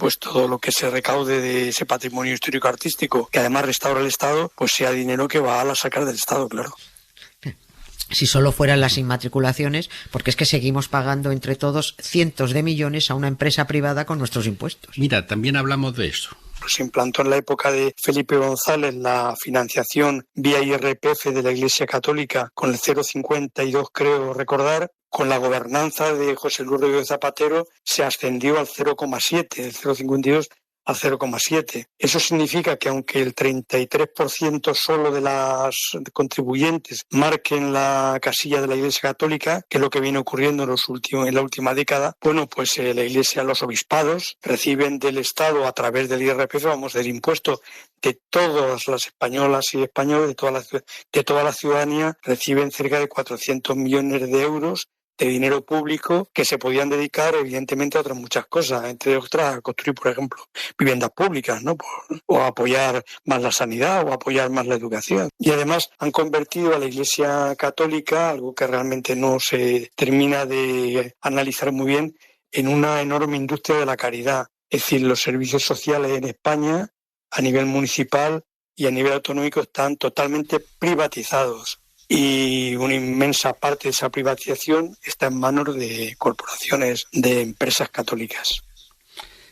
pues todo lo que se recaude de ese patrimonio histórico-artístico, que además restaura el Estado, pues sea dinero que va a la sacar del Estado, claro. Si solo fueran las inmatriculaciones, porque es que seguimos pagando entre todos cientos de millones a una empresa privada con nuestros impuestos. Mira, también hablamos de eso. Se implantó en la época de Felipe González la financiación vía IRPF de la Iglesia Católica con el 0,52, creo recordar. Con la gobernanza de José Luis Rodríguez Zapatero se ascendió al 0,7, del 0,52 al 0,7. Eso significa que aunque el 33% solo de las contribuyentes marquen la casilla de la Iglesia Católica, que es lo que viene ocurriendo en la última década, pues la Iglesia, los obispados, reciben del Estado a través del IRPF, del impuesto de todas las españolas y españoles, de toda la ciudadanía, reciben cerca de 400 millones de euros de dinero público que se podían dedicar evidentemente a otras muchas cosas, entre otras a construir, por ejemplo, viviendas públicas, ¿no? O apoyar más la sanidad o apoyar más la educación. Y además han convertido a la Iglesia Católica, algo que realmente no se termina de analizar muy bien, en una enorme industria de la caridad. Es decir, los servicios sociales en España, a nivel municipal y a nivel autonómico, están totalmente privatizados. Y una inmensa parte de esa privatización está en manos de corporaciones, de empresas católicas.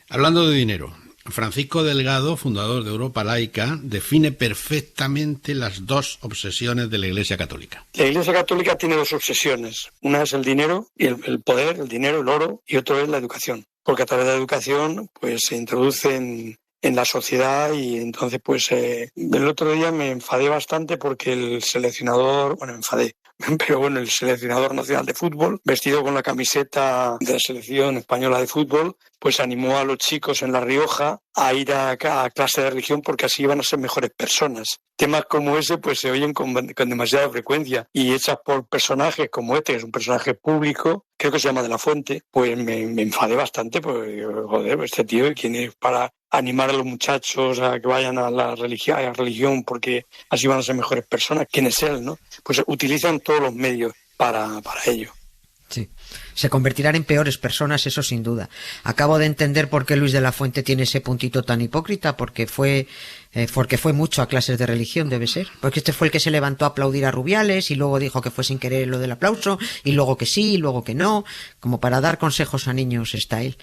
Hablando de dinero, Francisco Delgado, fundador de Europa Laica, define perfectamente las dos obsesiones de la Iglesia Católica. La Iglesia Católica tiene dos obsesiones. Una es el dinero, y el poder, el dinero, el oro, y otro es la educación. Porque a través de la educación pues se introducen en la sociedad y entonces pues el otro día me enfadé bastante porque el seleccionador, el seleccionador nacional de fútbol, vestido con la camiseta de la selección española de fútbol, pues animó a los chicos en La Rioja a ir a clase de religión porque así iban a ser mejores personas. Temas como ese pues se oyen con demasiada frecuencia y hechas por personajes como este, que es un personaje público, creo que se llama De la Fuente, pues me enfadé bastante, pues joder, este tío, ¿quién es para animar a los muchachos a que vayan a la religión porque así van a ser mejores personas? ¿Quién es él, no? Pues utilizan todos los medios para ello. Sí, se convertirán en peores personas, eso sin duda. Acabo de entender por qué Luis de la Fuente tiene ese puntito tan hipócrita, porque fue mucho a clases de religión, debe ser. Porque este fue el que se levantó a aplaudir a Rubiales y luego dijo que fue sin querer lo del aplauso y luego que sí y luego que no, como para dar consejos a niños está él.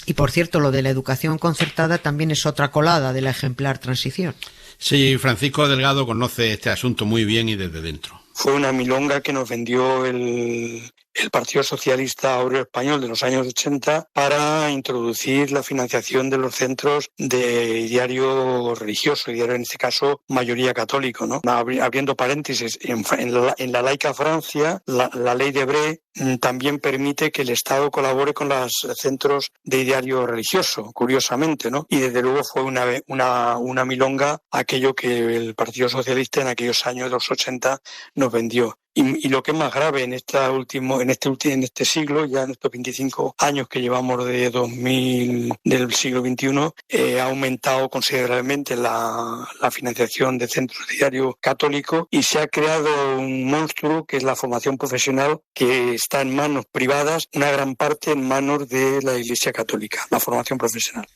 Y por cierto, lo de la educación concertada también es otra colada de la ejemplar transición. Sí, Francisco Delgado conoce este asunto muy bien y desde dentro. Fue una milonga que nos vendió el Partido Socialista Obrero Español de los años 80 para introducir la financiación de los centros de diario religioso, diario en este caso mayoría católico, ¿no? Abriendo paréntesis, en la laica Francia, la ley de Bre también permite que el Estado colabore con los centros de diario religioso, curiosamente, ¿no? Y desde luego fue una milonga aquello que el Partido Socialista en aquellos años de los 80 nos vendió. Y lo que es más grave en este siglo, ya en estos 25 años que llevamos del siglo XXI, ha aumentado considerablemente la financiación de centros de diario católico y se ha creado un monstruo que es la formación profesional que está en manos privadas, una gran parte en manos de la Iglesia Católica, la formación profesional.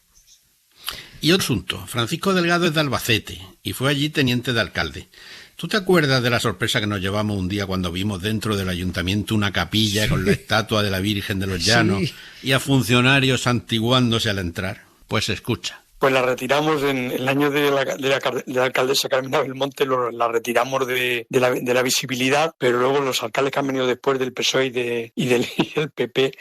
Y otro asunto, Francisco Delgado es de Albacete y fue allí teniente de alcalde. ¿Tú te acuerdas de la sorpresa que nos llevamos un día cuando vimos dentro del ayuntamiento una capilla con la estatua de la Virgen de los Llanos y a funcionarios santiguándose al entrar? Pues escucha. Pues la retiramos en el año de la alcaldesa Carmina Belmonte, la retiramos de la visibilidad, pero luego los alcaldes que han venido después del PSOE y del PP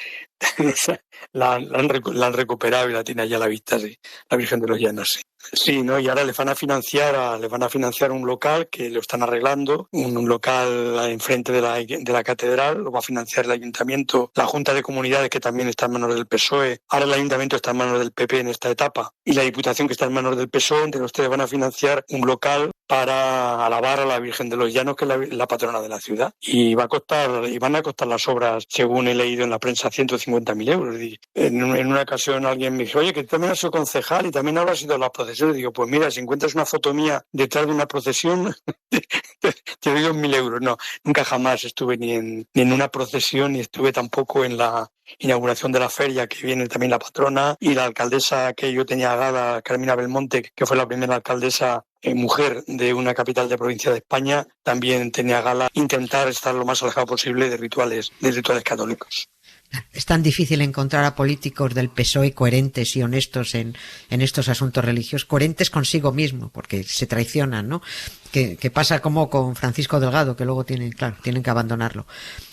la han recuperado y la tiene allá a la vista, sí, la Virgen de los Llanos, sí. Sí, ¿no? Y ahora les van a financiar un local que lo están arreglando, un local enfrente de la catedral, lo va a financiar el ayuntamiento, la Junta de Comunidades que también está en manos del PSOE, ahora el ayuntamiento está en manos del PP en esta etapa y la Diputación que está en manos del PSOE, entre los tres van a financiar un local para alabar a la Virgen de los Llanos, que es la patrona de la ciudad. Y van a costar las obras, según he leído en la prensa, 150.000 euros. Y en una ocasión alguien me dijo, oye, que tú también has sido concejal y también habrás ido a las procesiones. Digo, pues mira, si encuentras una foto mía detrás de una procesión, te doy 2.000 euros. No, nunca jamás estuve ni en una procesión, ni estuve tampoco en la inauguración de la feria, que viene también la patrona, y la alcaldesa que yo tenía gada, Carmina Belmonte, que fue la primera alcaldesa mujer de una capital de provincia de España, también tenía gala intentar estar lo más alejado posible de rituales católicos. Es tan difícil encontrar a políticos del PSOE coherentes y honestos en estos asuntos religiosos, coherentes consigo mismo, porque se traicionan, ¿no? Que pasa como con Francisco Delgado, que luego tienen que abandonarlo.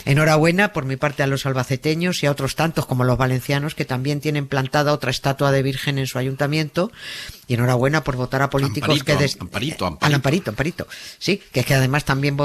Enhorabuena por mi parte a los albaceteños y a otros tantos como los valencianos que también tienen plantada otra estatua de Virgen en su ayuntamiento, y enhorabuena por votar a políticos Amparito. Sí, que es que además también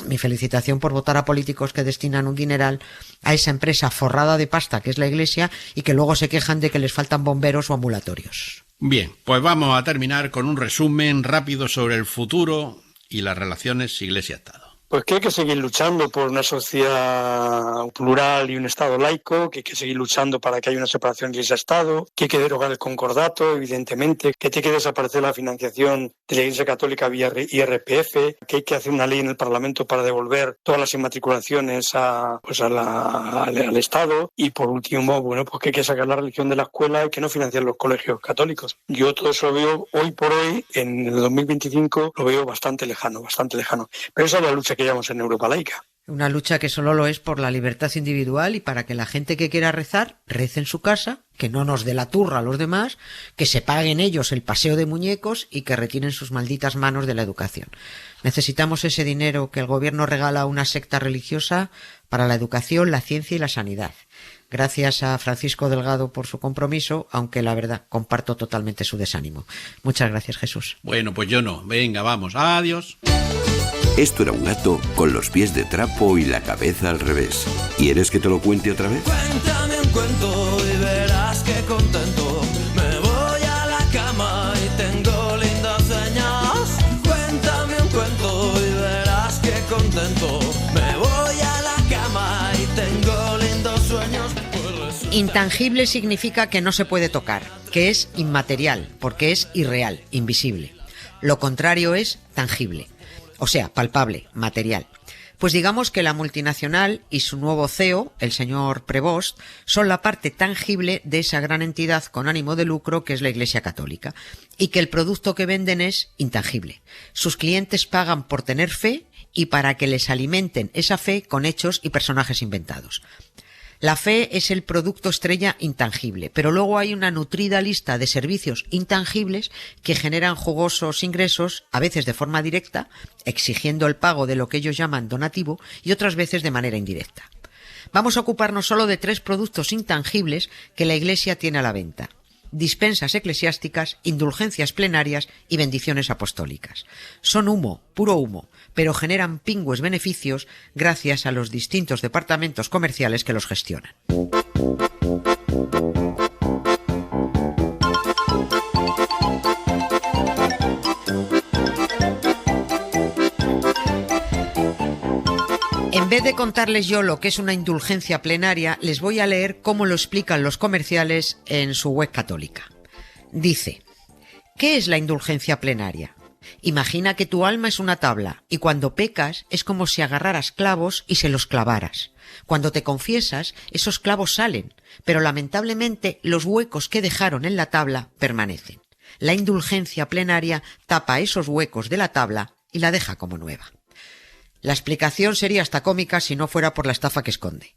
mi felicitación por votar a políticos que destinan un dineral a esa empresa forrada de pasta que es la Iglesia y que luego se quejan de que les faltan bomberos o ambulatorios. Bien, pues vamos a terminar con un resumen rápido sobre el futuro y las relaciones Iglesia-Estado. Pues que hay que seguir luchando por una sociedad plural y un Estado laico, que hay que seguir luchando para que haya una separación Iglesia-Estado, que hay que derogar el concordato, evidentemente, que tiene que desaparecer la financiación de la Iglesia Católica vía IRPF, que hay que hacer una ley en el Parlamento para devolver todas las inmatriculaciones al Estado, y por último, bueno, pues que hay que sacar la religión de la escuela y que no financiar los colegios católicos. Yo todo eso lo veo hoy por hoy, en el 2025, lo veo bastante lejano. Pero esa es la lucha que llevamos en Europa laica. Una lucha que solo lo es por la libertad individual y para que la gente que quiera rezar, rece en su casa, que no nos dé la turra a los demás, que se paguen ellos el paseo de muñecos y que retiren sus malditas manos de la educación. Necesitamos ese dinero que el gobierno regala a una secta religiosa para la educación, la ciencia y la sanidad. Gracias a Francisco Delgado por su compromiso, aunque la verdad comparto totalmente su desánimo. Muchas gracias, Jesús. Bueno, pues yo no. Venga, vamos. Adiós. Esto era un gato con los pies de trapo y la cabeza al revés. ¿Quieres que te lo cuente otra vez? Cuéntame un cuento y verás que contento. Me voy a la cama y tengo lindas señas. Cuéntame un cuento y verás que contento. Me voy a la cama y tengo lindos sueños. Intangible significa que no se puede tocar, que es inmaterial, porque es irreal, invisible. Lo contrario es tangible. O sea, palpable, material. Pues digamos que la multinacional y su nuevo CEO, el señor Prevost, son la parte tangible de esa gran entidad con ánimo de lucro que es la Iglesia Católica, y que el producto que venden es intangible. Sus clientes pagan por tener fe y para que les alimenten esa fe con hechos y personajes inventados. La fe es el producto estrella intangible, pero luego hay una nutrida lista de servicios intangibles que generan jugosos ingresos, a veces de forma directa, exigiendo el pago de lo que ellos llaman donativo, y otras veces de manera indirecta. Vamos a ocuparnos solo de 3 productos intangibles que la Iglesia tiene a la venta: dispensas eclesiásticas, indulgencias plenarias y bendiciones apostólicas. Son humo, puro humo, pero generan pingües beneficios gracias a los distintos departamentos comerciales que los gestionan. En vez de contarles yo lo que es una indulgencia plenaria, les voy a leer cómo lo explican los comerciales en su web católica. Dice: ¿qué es la indulgencia plenaria? Imagina que tu alma es una tabla y cuando pecas es como si agarraras clavos y se los clavaras. Cuando te confiesas, esos clavos salen, pero lamentablemente los huecos que dejaron en la tabla permanecen. La indulgencia plenaria tapa esos huecos de la tabla y la deja como nueva. La explicación sería hasta cómica si no fuera por la estafa que esconde.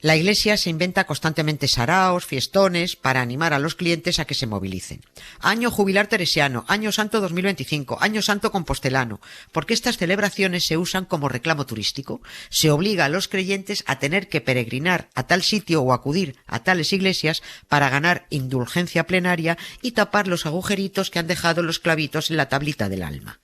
La Iglesia se inventa constantemente saraos, fiestones, para animar a los clientes a que se movilicen. Año jubilar teresiano, Año Santo 2025, Año Santo compostelano. Porque estas celebraciones se usan como reclamo turístico. Se obliga a los creyentes a tener que peregrinar a tal sitio o acudir a tales iglesias para ganar indulgencia plenaria y tapar los agujeritos que han dejado los clavitos en la tablita del alma.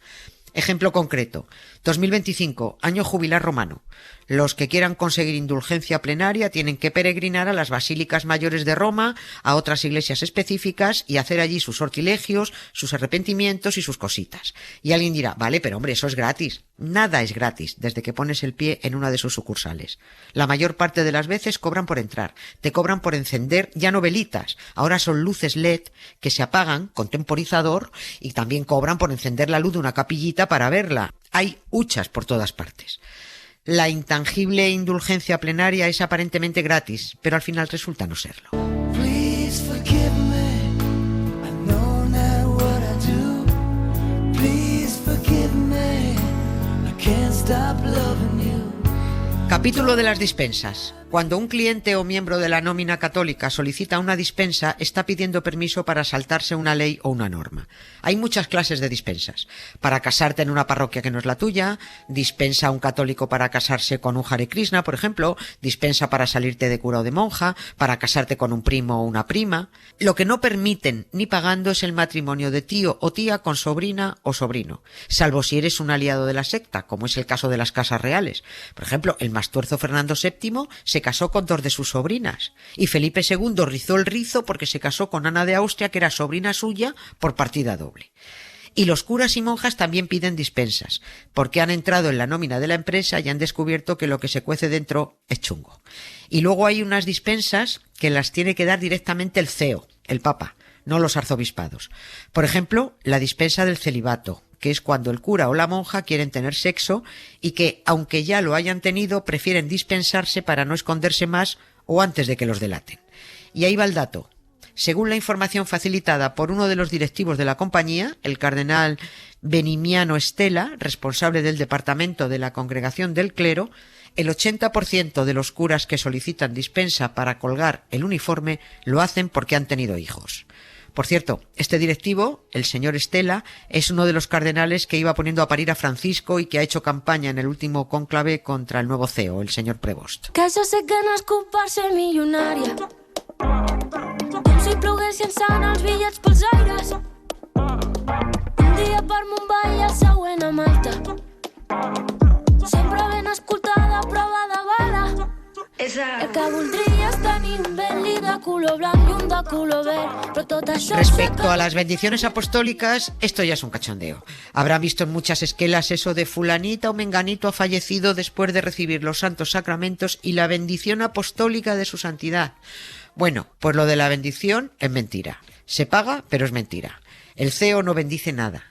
Ejemplo concreto: 2025, año jubilar romano. Los que quieran conseguir indulgencia plenaria tienen que peregrinar a las basílicas mayores de Roma, a otras iglesias específicas y hacer allí sus sortilegios, sus arrepentimientos y sus cositas. Y alguien dirá: vale, pero hombre, eso es gratis. Nada es gratis desde que pones el pie en una de sus sucursales. La mayor parte de las veces cobran por entrar. Te cobran por encender ya no velitas, ahora son luces LED que se apagan con temporizador, y también cobran por encender la luz de una capillita para verla. Hay huchas por todas partes. La intangible indulgencia plenaria es aparentemente gratis, pero al final resulta no serlo. Please forgive me, I know not what I do. Please forgive me, I can't stop loving you. Capítulo de las dispensas. Cuando un cliente o miembro de la nómina católica solicita una dispensa, está pidiendo permiso para saltarse una ley o una norma. Hay muchas clases de dispensas. Para casarte en una parroquia que no es la tuya, dispensa a un católico para casarse con un Hare Krishna, por ejemplo, dispensa para salirte de cura o de monja, para casarte con un primo o una prima. Lo que no permiten ni pagando es el matrimonio de tío o tía con sobrina o sobrino, salvo si eres un aliado de la secta, como es el caso de las casas reales. Por ejemplo, el Mastuerzo Fernando VII se casó con 2 de sus sobrinas, y Felipe II rizó el rizo porque se casó con Ana de Austria, que era sobrina suya por partida doble. Y los curas y monjas también piden dispensas, porque han entrado en la nómina de la empresa y han descubierto que lo que se cuece dentro es chungo. Y luego hay unas dispensas que las tiene que dar directamente el CEO, el Papa, no los arzobispados. Por ejemplo, la dispensa del celibato, que es cuando el cura o la monja quieren tener sexo y que, aunque ya lo hayan tenido, prefieren dispensarse para no esconderse más o antes de que los delaten. Y ahí va el dato. Según la información facilitada por uno de los directivos de la compañía, el cardenal Benimiano Stella, responsable del departamento de la Congregación del Clero, el 80% de los curas que solicitan dispensa para colgar el uniforme lo hacen porque han tenido hijos. Por cierto, este directivo, el señor Stella, es uno de los cardenales que iba poniendo a parir a Francisco y que ha hecho campaña en el último cónclave contra el nuevo CEO, el señor Prevost. Que jo sé que no és culpar-se milionària. Si ploguessin sant els bitllets pels aires. Un dia per Mumbai i el següent a Malta. Sempre ben escoltada, prova de bala. El que voldria és tenir un Bentley de color blanc i un de color verd, però tot això... Respecto a las bendiciones apostólicas, esto ya es un cachondeo. Habrán visto en muchas esquelas eso de fulanita o menganito ha fallecido después de recibir los santos sacramentos y la bendición apostólica de su santidad. Bueno, pues lo de la bendición es mentira. Se paga, pero es mentira. El CEO no bendice nada.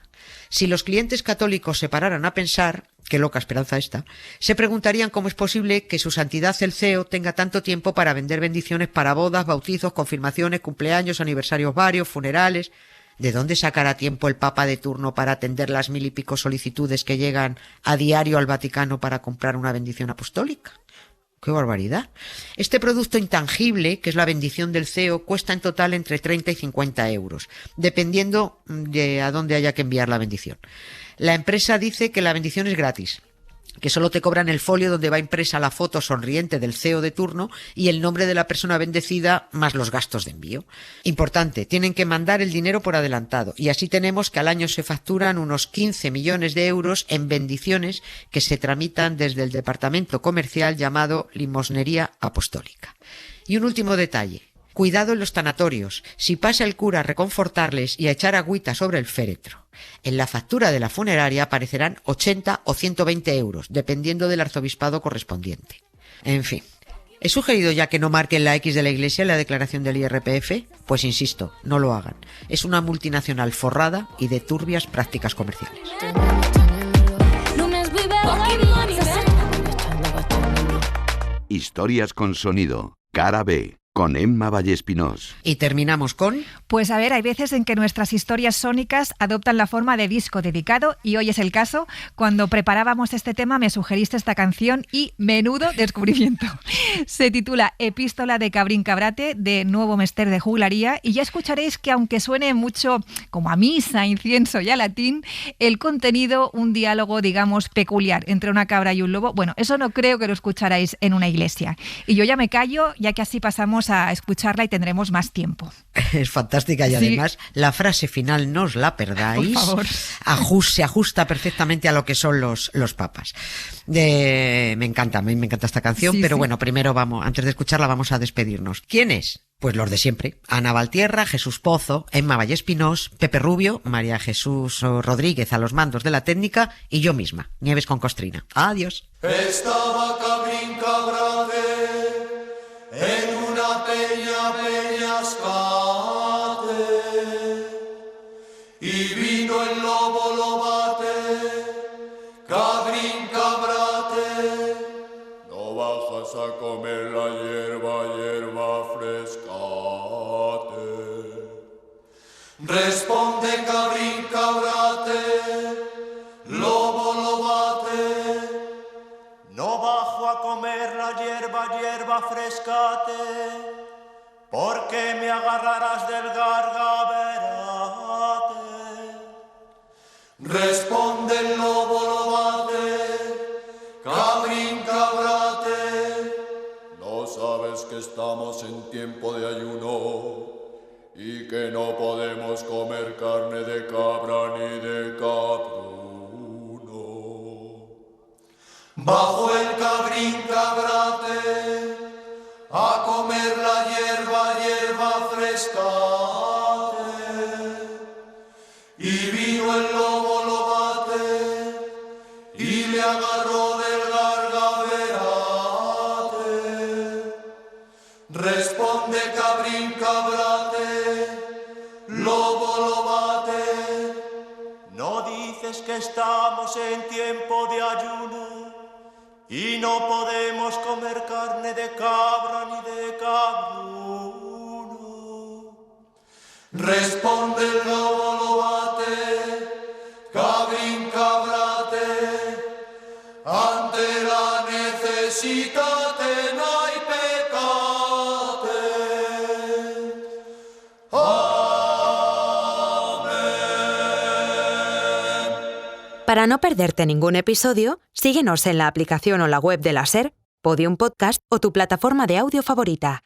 Si los clientes católicos se pararan a pensar, qué loca esperanza esta, se preguntarían cómo es posible que su santidad el CEO tenga tanto tiempo para vender bendiciones para bodas, bautizos, confirmaciones, cumpleaños, aniversarios varios, funerales. ¿De dónde sacará tiempo el Papa de turno para atender las 1000 y pico solicitudes que llegan a diario al Vaticano para comprar una bendición apostólica? ¡Qué barbaridad! Este producto intangible, que es la bendición del CEO, cuesta en total entre 30 y 50 euros, dependiendo de a dónde haya que enviar la bendición. La empresa dice que la bendición es gratis, que solo te cobran el folio donde va impresa la foto sonriente del CEO de turno y el nombre de la persona bendecida más los gastos de envío. Importante, tienen que mandar el dinero por adelantado y así tenemos que al año se facturan unos 15 millones de euros en bendiciones que se tramitan desde el departamento comercial llamado limosnería apostólica. Y un último detalle. Cuidado en los tanatorios, si pasa el cura a reconfortarles y a echar agüita sobre el féretro. En la factura de la funeraria aparecerán 80 o 120 euros, dependiendo del arzobispado correspondiente. En fin, ¿he sugerido ya que no marquen la X de la Iglesia en la declaración del IRPF? Pues insisto, no lo hagan. Es una multinacional forrada y de turbias prácticas comerciales. Historias con sonido. Cara B. Con Emma Vallespinós. Y terminamos con... Pues a ver, hay veces en que nuestras historias sónicas adoptan la forma de disco dedicado y hoy es el caso. Cuando preparábamos este tema me sugeriste esta canción y menudo descubrimiento. Se titula Epístola de Cabrín Cabrate de Nuevo Mester de Juglaría y ya escucharéis que aunque suene mucho como a misa, incienso y a latín, el contenido un diálogo, digamos, peculiar entre una cabra y un lobo. Bueno, eso no creo que lo escucharáis en una iglesia. Y yo ya me callo, ya que así pasamos a escucharla y tendremos más tiempo. Es fantástica y además la frase final no os la perdáis. Por favor. Se ajusta perfectamente a lo que son los papas. Me encanta esta canción, pero bueno, primero antes de escucharla vamos a despedirnos. ¿Quién es? Pues los de siempre. Ana Valtierra, Jesús Pozo, Emma Vallespinós, Pepe Rubio, María Jesús Rodríguez a los mandos de la técnica y yo misma, Nieves con Costrina. Adiós. Estaba Cabrín Cabrate en una peñascate y vino el lobo lobate, Cabrín Cabrate. No bajas a comer la hierba frescate. Responde Cabrín Cabrate, lobo lobate. No bajo a comer la hierba frescate, porque me agarrarás del gargaberate. Responde el lobo lobate, Cabrín Cabrate. No sabes que estamos en tiempo de ayuno y que no podemos comer carne de cabra ni de cabruno. Bajo el Cabrín Cabrate a comer la hierba frescate y vino vino el lobo, lo bate y le agarró del gargaberate. Responde cabrín cabrate, lobo lo bate. ¿No dices que estamos en tiempo de ayuno y no podemos comer carne de cabra ni de cabruno? Responde el lobo, lo bate, cabrín cabrate. Ante la necesidad no hay pecate. Para no perderte ningún episodio, síguenos en la aplicación o la web de la SER, Podium Podcast o tu plataforma de audio favorita.